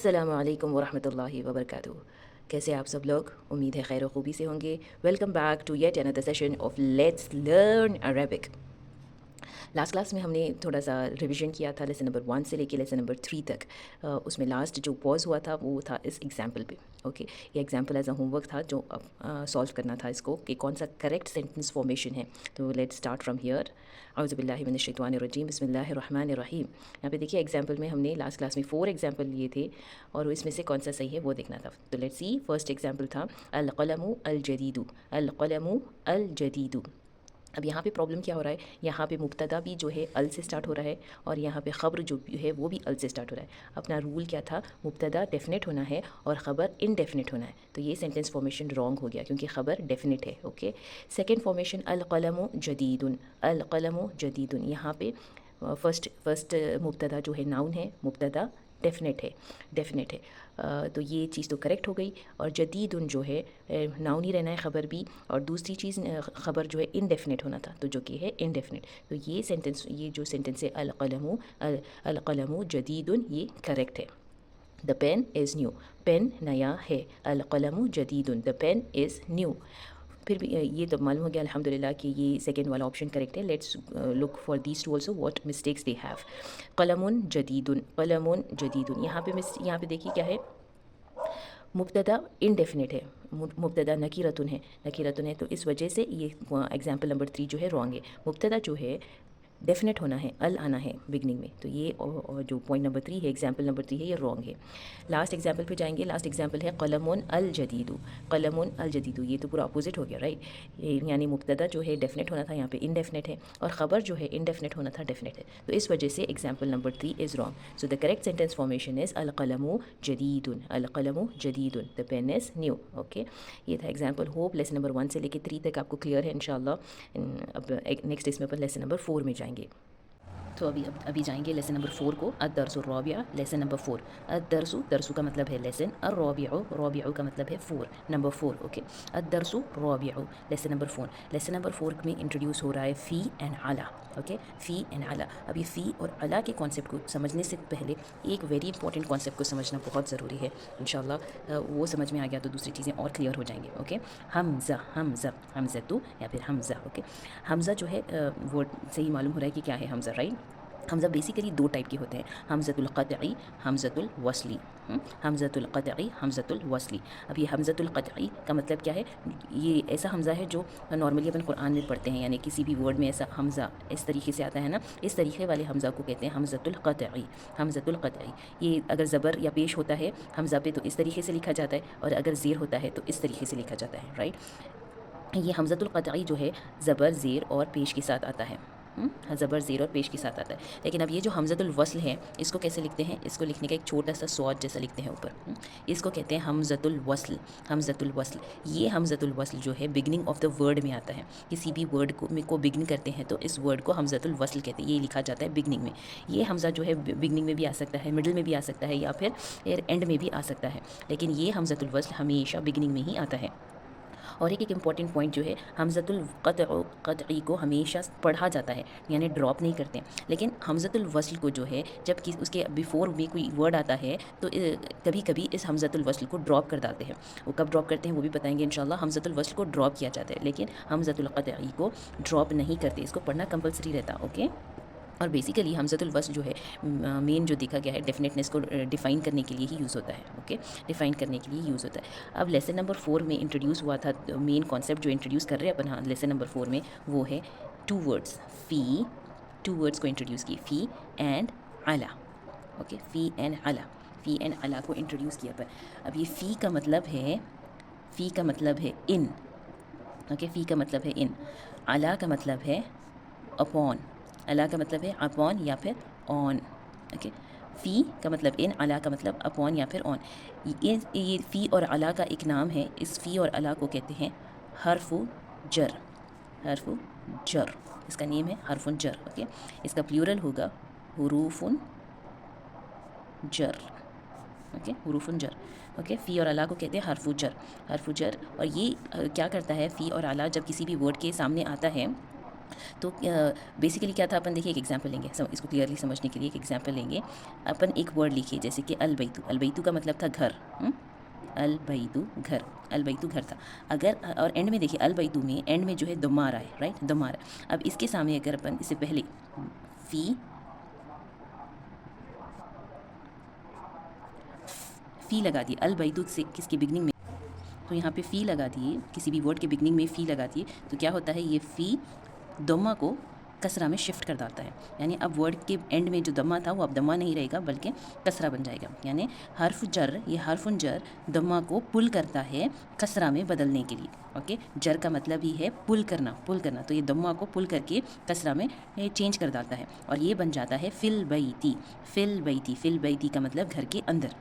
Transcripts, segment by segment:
अस्सलामुअलैकुम वरहमतुल्लाहि वबरकातुहू। कैसे आप सब लोग? उम्मीद है खैर खूबी से होंगे। Welcome back to yet another session of let's learn Arabic. Last class में हमने थोड़ा सा रिवीजन किया था लेसन नंबर 1 से लेके लेसन नंबर 3 तक। उसमें लास्ट जो पॉज हुआ था वो था इस एग्जाम्पल पे। ओके, ये एग्जाम्पल एज अ होमवर्क था जो अब सॉल्व करना था इसको कि कौन सा करेक्ट सेंटेंस फॉर्मेशन है। तो लेट्स स्टार्ट फ्रॉम हियर। औज़ु बिल्लाहि मिनश शैतानिर रजीम, बिस्मिल्लाहिर रहमानिर रहीम। यहाँ पे देखिए एग्जाम्पल में हमने लास्ट क्लास में 4 एग्जाम्पल लिए थे और इसमें से कौन सा सही है वो देखना था। तो लेट्स सी, फर्स्ट एग्जाम्पल था अल क़लमु अल जदीदु, अल क़लमु अल जदीदु। अब यहाँ पे प्रॉब्लम क्या हो रहा है, यहाँ पे मुब्तदा भी जो है अल से स्टार्ट हो रहा है और यहाँ पे ख़बर जो भी है वो भी अल से स्टार्ट हो रहा है। अपना रूल क्या था, मुब्तदा डेफिनेट होना है और ख़बर इनडेफिनेट होना है। तो ये सेंटेंस फॉर्मेशन रॉन्ग हो गया क्योंकि ख़बर डेफिनेट है। ओके, सेकंड फॉर्मेशन अल क़लमु जदीदुन, अल क़लमु जदीदुन। यहाँ पे फर्स्ट मुब्तदा जो है नाउन है, मुब्तदा डेफिनेट है। तो ये चीज़ तो करेक्ट हो गई। और जदीदुन जो है नाउन ही रहना है ख़बर भी, और दूसरी चीज़ ख़बर जो है इनडेफिनेट होना था, तो जो कि है इनडेफिनेट। तो ये जो सेंटेंस है अल क़लमु जदीदुन, ये करेक्ट है। The pen is new, pen नया है। अल क़लमु जदीदुन, द पेन इज़ न्यू। फिर भी ये तो मालूम हो गया अल्हम्दुलिल्लाह कि ये सेकेंड वाला ऑप्शन करेक्ट है। Let's look for these two also what mistakes they have. कलमुन जदीदुन, कलमुन जदीदुन। यहाँ पे देखिए क्या है, मुब्तदा इनडेफिनेट है, मुब्तदा नकीरतुन है। तो इस वजह से ये एग्जाम्पल नंबर 3 जो है रॉन्ग है। मुब्तदा जो है डेफिनेट होना है, अल आना है बिगनिंग में। तो ये और जो पॉइंट नंबर 3 है, एग्जाम्पल नंबर 3 है, ये रॉन्ग है। लास्ट एग्जाम्पल पे जाएंगे। लास्ट एग्जाम्पल है कलमुन अल जदीदु, कलमुन अल जदीदु। ये तो पूरा अपोजिट हो गया, राइट। यानी मुब्तदा जो है डेफिनेट होना था, यहाँ पे इनडेफिनेट है, और ख़बर जो है इनडेफिनेट होना था, डेफिनेट है। तो इस वजह से example number 3 is wrong. So the correct sentence formation is अल क़लमु जदीदुन, अल क़लमु जदीदुन, the pen is new. Okay, ये था एग्जाम्पल। होप लेसन नंबर 1 से लेकर 3 तक आपको क्लियर है इंशाल्लाह। अब नेक्स्ट इसमें पर लेसन नंबर 4 में जाएंगे। तो अभी जाएंगे लेसन नंबर 4 को। अदरसु रबिया, लेसन नंबर 4। अदरसु, दरसु का मतलब है लेसन, और रबिया का मतलब है 4, नंबर 4। ओके, अदरसु रबिया, लेसन नंबर 4। लेसन नंबर 4 में इंट्रोड्यूस हो रहा है फ़ी एंड अला। ओके, फ़ी एंड अला। अब ये फ़ी और अला के कॉन्सेप्ट को समझने से पहले एक वेरी इंपॉर्टेंट कॉन्सेप्ट को समझना बहुत ज़रूरी है। इंशाल्लाह वो समझ में आ गया तो दूसरी चीज़ें और क्लियर हो जाएंगी। ओके, हमज़ा, हमज़तु या फिर हमज़ा। ओके, हमज़ा जो है वो सही मालूम हो रहा है कि क्या है Hamza, right. Hamza basically 2 type के होते हैं, हमज़तुल क़तई, हमज़तुल वस्ली। हमज़तुल क़तई, हमज़तुल वस्ली। अब ये हमज़तुल क़तई का मतलब क्या है, ये ऐसा हमज़ा है जो नॉर्मली अपन कुरान में पढ़ते हैं, यानी किसी भी वर्ड में ऐसा हमज़ा इस तरीके से आता है ना, इस तरीके वाले हमज़ा को कहते हैं हमज़तुल क़तई, हमज़तुल क़तई। ये अगर ज़बर या पेश होता है हमज़ा पे तो इस तरीके से लिखा जाता है, और अगर ज़ेर होता है तो इस तरीके से लिखा जाता है, राइट। ये हमज़तुल क़तई जो है ज़बर ज़ेर और पेश के साथ आता है, ज़बर ज़ेर और पेश के साथ आता है। लेकिन अब ये जो हमज़तुल वस्ल है, इसको कैसे लिखते हैं, इसको लिखने का एक छोटा सा स्वाद जैसा लिखते हैं ऊपर। इसको कहते हैं हमज़तुल वस्ल, हमज़तुल वस्ल। ये हमज़तुल वस्ल जो है बिगनिंग ऑफ द वर्ड में आता है। किसी भी वर्ड को बिगन करते हैं तो इस वर्ड को हमज़तुल वस्ल कहते हैं। ये लिखा जाता है बिगनिंग में। ये हमज़ा जो है बिगनिंग में भी आ सकता है, मिडिल में भी आ सकता है, या फिर एंड में भी आ सकता है, लेकिन ये हमज़तुल वस्ल हमेशा बिगनिंग में ही आता है। और एक इम्पॉर्टेंट पॉइंट जो है, हमज़तुल क़तई को हमेशा पढ़ा जाता है, यानी ड्रॉप नहीं करते हैं। लेकिन हमज़तुल वस्ल को जो है, जब कि उसके बिफोर में कोई वर्ड आता है तो कभी कभी इस हमज़तुल वस्ल को ड्रॉप कर डालते हैं। वो कब ड्रॉप करते हैं वो भी बताएंगे इंशाल्लाह। हमज़तुल वस्ल को ड्रॉप किया जाता है, लेकिन हमज़तुल क़तई को ड्रॉप नहीं करते, इसको पढ़ना कंपलसरी रहता। ओके, और बेसिकली हमज़तुल वस्ल जो है मेन जो देखा गया है डेफिनेटनेस को डिफ़ाइन करने के लिए ही यूज़ होता है। ओके, डिफ़ाइन करने के लिए यूज़ होता है। अब लेसन नंबर 4 में इंट्रोड्यूस हुआ था, मेन कॉन्सेप्ट जो इंट्रोड्यूस कर रहे हैं अपन, हाँ, लेसन नंबर 4 में वो है 2 वर्ड्स, फ़ी, 2 वर्ड्स को इंट्रोड्यूस किए, फ़ी एंड अला। ओके, फ़ी एंड अला, फ़ी एंड अला को इंट्रोड्यूस किया पर। अब ये फ़ी का मतलब है इन। ओके, फ़ी का मतलब है इन। अला का मतलब है अपॉन, अला का मतलब है अपॉन या फिर ऑन। ओके, फ़ी का मतलब इन, अला का मतलब अपॉन या फिर ऑन। ये फ़ी और अला का एक नाम है। इस फ़ी और अला को कहते हैं हर्फ़ु जर, हर्फ़ु जर, इसका नेम है हर्फ़ुन जर। ओके, इसका प्लूरल होगा हुरूफ़ुन जर। ओके, हुरूफ़ुन जर। ओके, फ़ी और अला को कहते हैं हर्फ़ु जर, हर्फ़ु जर। और ये क्या करता है, फ़ी और अला जब किसी भी वर्ड के सामने आता है तो बेसिकली क्या था, अपन देखिए एक एग्जांपल लेंगे, इसको क्लियरली समझने के लिए एक एग्जांपल लेंगे। अपन एक वर्ड लिखिए जैसे कि अलबैतु। अलबैतु का मतलब था घर। अलबैतु घर, अलबैतु घर था। अगर और एंड में देखिए अलबैतु में एंड में जो है दम्मा आ रहा है, राइट, दम्मा आ रहा है। अब इसके सामने अगर अपन इससे पहले फ़ी फ़ी लगा दिए अलबैतु से किसकी बिगनिंग में, तो यहाँ पे फ़ी लगा दिए, किसी भी वर्ड के बिगनिंग में फ़ी लगा दिए, तो क्या होता है, ये फ़ी दम्मा को कसरा में शिफ्ट कर देता है। यानी अब वर्ड के एंड में जो दम्मा था वो अब दम्मा नहीं रहेगा बल्कि कसरा बन जाएगा। यानी हर्फ जर, ये हर्फुन जर दम्मा को पुल करता है कसरा में बदलने के लिए। ओके, जर का मतलब ही है पुल करना, पुल करना। तो ये दम्मा को पुल करके कसरा में चेंज कर देता है और ये बन जाता है फिल बैती। फिल बैती, फिल बैती का मतलब घर के अंदर।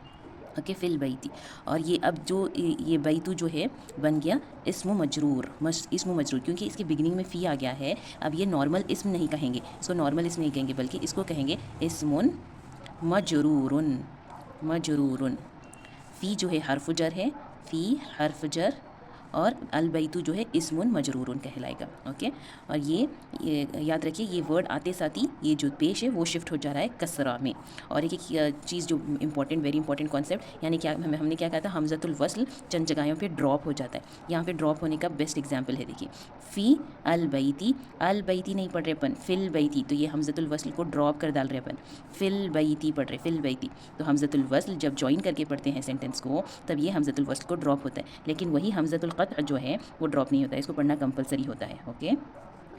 ओके, फिल बैती। और ये अब जो ये बैतू जो है बन गया इस्मु मजरूर, इस्मु मजरूर, क्योंकि इसके बिगिनिंग में फ़ी आ गया है। अब ये नॉर्मल इस्म नहीं कहेंगे, इसको नॉर्मल इस्म नहीं कहेंगे बल्कि इसको कहेंगे इस्मुन मजरूरुन। मजरूरुन, फ़ी जो है हर्फ जर है, फ़ी हर्फ जर, और अलबैतु जो है इस्मुन मजरूरुन कहलाएगा। ओके, और ये याद रखिए, ये वर्ड आते साथ ही ये जो पेश है वो शिफ्ट हो जा रहा है कसरा में। और एक एक चीज़ जो इंपॉर्टेंट, वेरी इंपॉर्टेंट कॉन्सेप्ट, यानी क्या हमने क्या कहा था, हमज़तुल वस्ल चंद जगहों पे ड्रॉप हो जाता है। यहाँ पे ड्रॉप होने का बेस्ट एग्जाम्पल है, देखिए फ़ी अलबैती, अलबैती नहीं पढ़ रहे अपन, फिल बैती, तो ये हमज़तुल वस्ल को ड्रॉप कर डाल रहे अपन, फिल बैती पढ़ रहे, फिल बैती। तो हमज़तुल वस्ल जब ज्वाइन करके पढ़ते हैं सेंटेंस को तब ये हमज़तुल वस्ल को ड्रॉप होता है, लेकिन वही हमज़तुल क़त्अ जो है वो ड्रॉप नहीं होता है, इसको पढ़ना कंपलसरी होता है। ओके,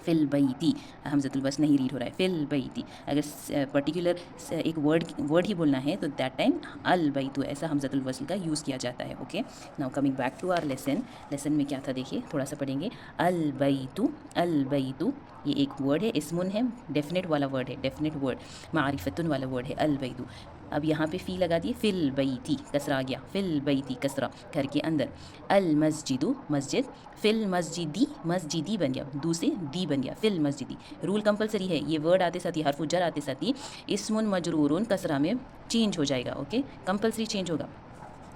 फिल बैती, हमज़तुल वस्ल नहीं रीड हो रहा है, फिल बैती। अगर पर्टिकुलर एक वर्ड ही बोलना है तो दैट टाइम अल बैतु ऐसा हमज़तुल वस्ल का यूज़ किया जाता है। Okay, now coming back to our lesson में क्या था देखिए, थोड़ा सा पढ़ेंगे। अल बैतु, अल बैतु ये एक वर्ड है, इस्मुन है, डेफिनेट वाला वर्ड है, डेफिनेट वर्ड, मारिफतुन वाला वर्ड है अल बैतु। अब यहाँ पे फ़ी लगा दिए, फिल बैती, कसरा आ गया, फिल बैती कसरा, घर के अंदर। अल मस्जिदु, मस्जिद, फिल मस्जिदी, मस्जिदी बन गया, दू से दी बन गया, फिल मस्जिदी। रूल कंपलसरी है, ये वर्ड आते साथ ही, हर्फ जर आते साथ ही इस्मुन मजरूरुन कसरा में चेंज हो जाएगा। ओके, कंपलसरी चेंज होगा।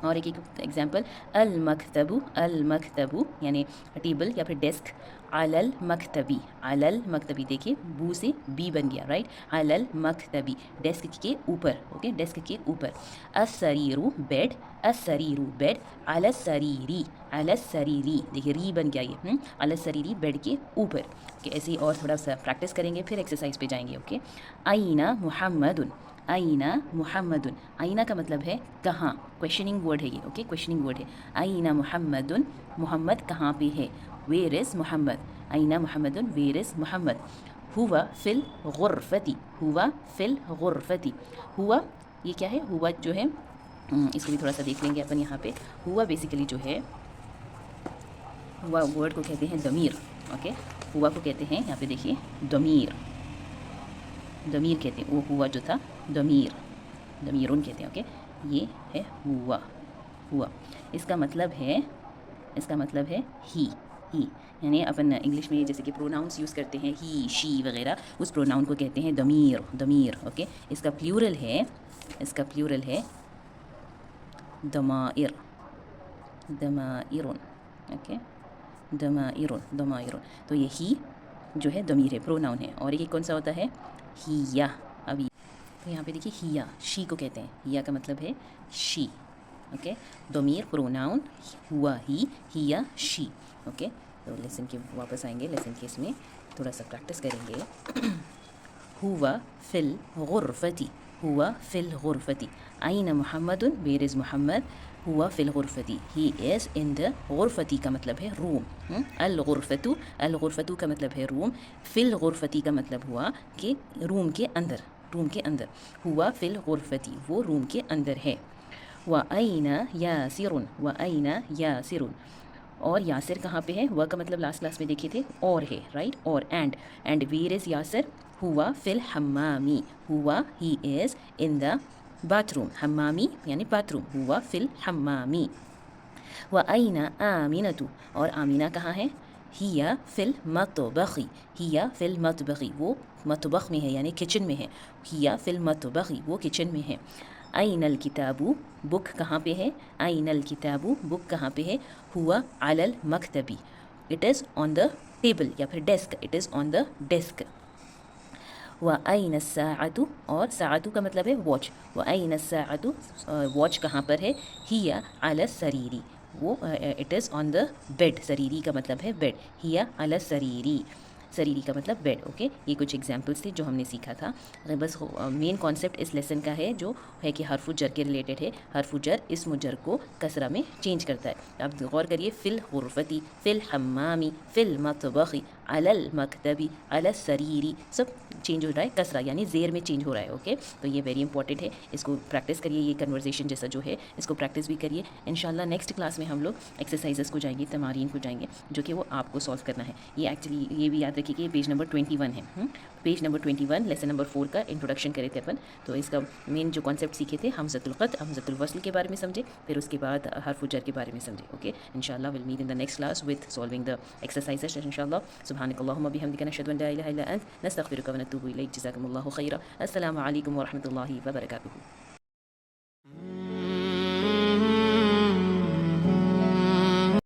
और एक एग्जांपल, अल मकतबु, अल मकतबु यानी टेबल या फिर डेस्क, अलल मकतबी, अलल मकतबी, देखिए बू से बी बन गया, राइट, अलल मकतबी, डेस्क के ऊपर। ओके, डेस्क के ऊपर। असरीरु बेड, असरीरु बेड, अलसरीरी, अलसरीरी, देखिए री बन गया ये, अलसरीरी बेड के ऊपर। ओके, ऐसे ही और थोड़ा सा प्रैक्टिस करेंगे फिर एक्सरसाइज पे जाएंगे। ओके, आईना मुहम्मदुन, आईना मुहम्मदुन, आईना का मतलब है कहाँ, क्वेश्चनिंग वर्ड है ये। ओके, क्वेश्चनिंग वर्ड है। आईना मुहम्मदुन, मोहम्मद कहाँ पे है, वेयर इज़ मोहम्मद, आईना मुहम्मदुन, वेयर इज़ मोहम्मद। हुआ फिल गुरफती, हुआ फिल गुरफती, हुआ ये क्या है, हुआ जो है इसको भी थोड़ा सा देख लेंगे अपन यहाँ पे। हुआ बेसिकली जो है, हुआ वर्ड को कहते हैं दमीर। ओके, हुआ को कहते हैं यहाँ पे देखिए दमीर, दमीर कहते हैं, वो हुआ जो था दमीर, दमीरुन कहते हैं। ओके, ये है हुआ, हुआ इसका मतलब है, इसका मतलब है ही, ही, यानी अपन इंग्लिश में जैसे कि प्रोनाउंस यूज़ करते हैं ही, शी वगैरह, उस प्रोनाउन को कहते हैं दमीर, दमीर। ओके, इसका प्लूरल है, इसका प्लूरल है दमाइर, दमाइरुन। ओके, दमाइरुन, दमाइरुन। तो ये ही जो है दमीर है, प्रोनाउन है। और एक कौन सा होता है, हिया। अभी तो यहाँ पे देखिए हिया, शी को कहते हैं, हिया का मतलब है शी। ओके, दमीर प्रोनाउन, हुआ ही, हिया, शी। ओके, तो लेसन के वापस आएंगे, लेसन के इसमें थोड़ा सा प्रैक्टिस करेंगे। हुआ फिल गुरफती, हुआ फिल गुरफती, आईना मुहम्मदुन, वेयर इज़ मोहम्मद, हुआ फिल गुरफती, ही इज़ इन द गुरफती का मतलब है रूम। अल गुरफतु, अल गुरफतु का मतलब है रूम, फिल गुरफती का मतलब हुआ कि रूम के अंदर, रूम के अंदर। हुआ फिल गुरफती, वो रूम के अंदर है। व आईना यासिरुन, व आईना यासिरुन, और यासिर कहाँ पे है, हुआ का मतलब लास्ट क्लास में देखे थे और है, राइट, और एंड वेयर इज़ यासिर, हुआ फिल हम्मामी, हुआ he is in the bathroom, हम्मामी यानी बाथरूम, हुआ फिल हम्मामी। व आईना आमिनतु, और आमीना कहाँ है, हिया फिल मतबखी, हिया फिल मतबखी, वो मतबख में है यानी किचन में है, हिया फिल मतबखी, वो किचन में है। आइनल किताबू, बुक कहाँ पे है, आइनल किताबू, बुक कहाँ पे है, हुआ अलल मकतबी, it is on the table या फिर desk, it is on the desk. व आइन साअतु, और साअतु का मतलब है वॉच, व आइन साअतु, वॉच कहाँ पर है, हिया अला सरीरी, वो it is on the bed, सरीरी का मतलब है बेड, हिया अला सरीरी, सरीरी का मतलब बेड। ओके, ये कुछ एग्जाम्पल्स थे जो हमने सीखा था। बस मेन कॉन्सेप्ट इस लेसन का है जो है कि हरफु जर के रिलेटेड है। हरफु जर इस्म जर को कसरा में चेंज करता है। आप गौर करिए, फ़िल गुरफ़ती, फ़िल हम्मामी, फ़िल मतबखी, अलल मकतबी, अलल सरीरी, सब चेंज हो रहा है, कसरा यानी ज़ेर में चेंज हो रहा है। ओके, तो ये वेरी इंपॉर्टेंट है, इसको प्रैक्टिस करिए, ये कन्वर्सेशन जैसा जो है इसको प्रैक्टिस भी करिए। इंशाल्लाह नेक्स्ट क्लास में हम लोग एक्सरसाइजेस को जाएंगे, तमारीन को जाएंगे, जो कि वो आपको सॉल्व करना है। ये एक्चुअली ये भी याद रखिए कि पेज नंबर 21 है। पेज नंबर 21 लेसन नंबर 4 का इंट्रोडक्शन करे थे अपन। तो इसका मेन जो कॉन्सेप्ट सीखे थे, हमज़तुल क़त्अ, हमज़तुल वस्ल के बारे में समझे, फिर उसके बाद हर्फ़ जर के बारे में समझे। ओके, इंशाल्लाह will meet in the next class with solving the exercises इंशाल्लाह। सुब्हानकल्लाहुम्मा बिहम्दिका नशहदु अन ला इलाहा इल्ला अंत, नस्तगफिरुका व नतूबु इलैक। जज़ाकुमुल्लाहु खैरा। अस्सलामु अलैकुम व रहमतुल्लाहि व बरकातुहू।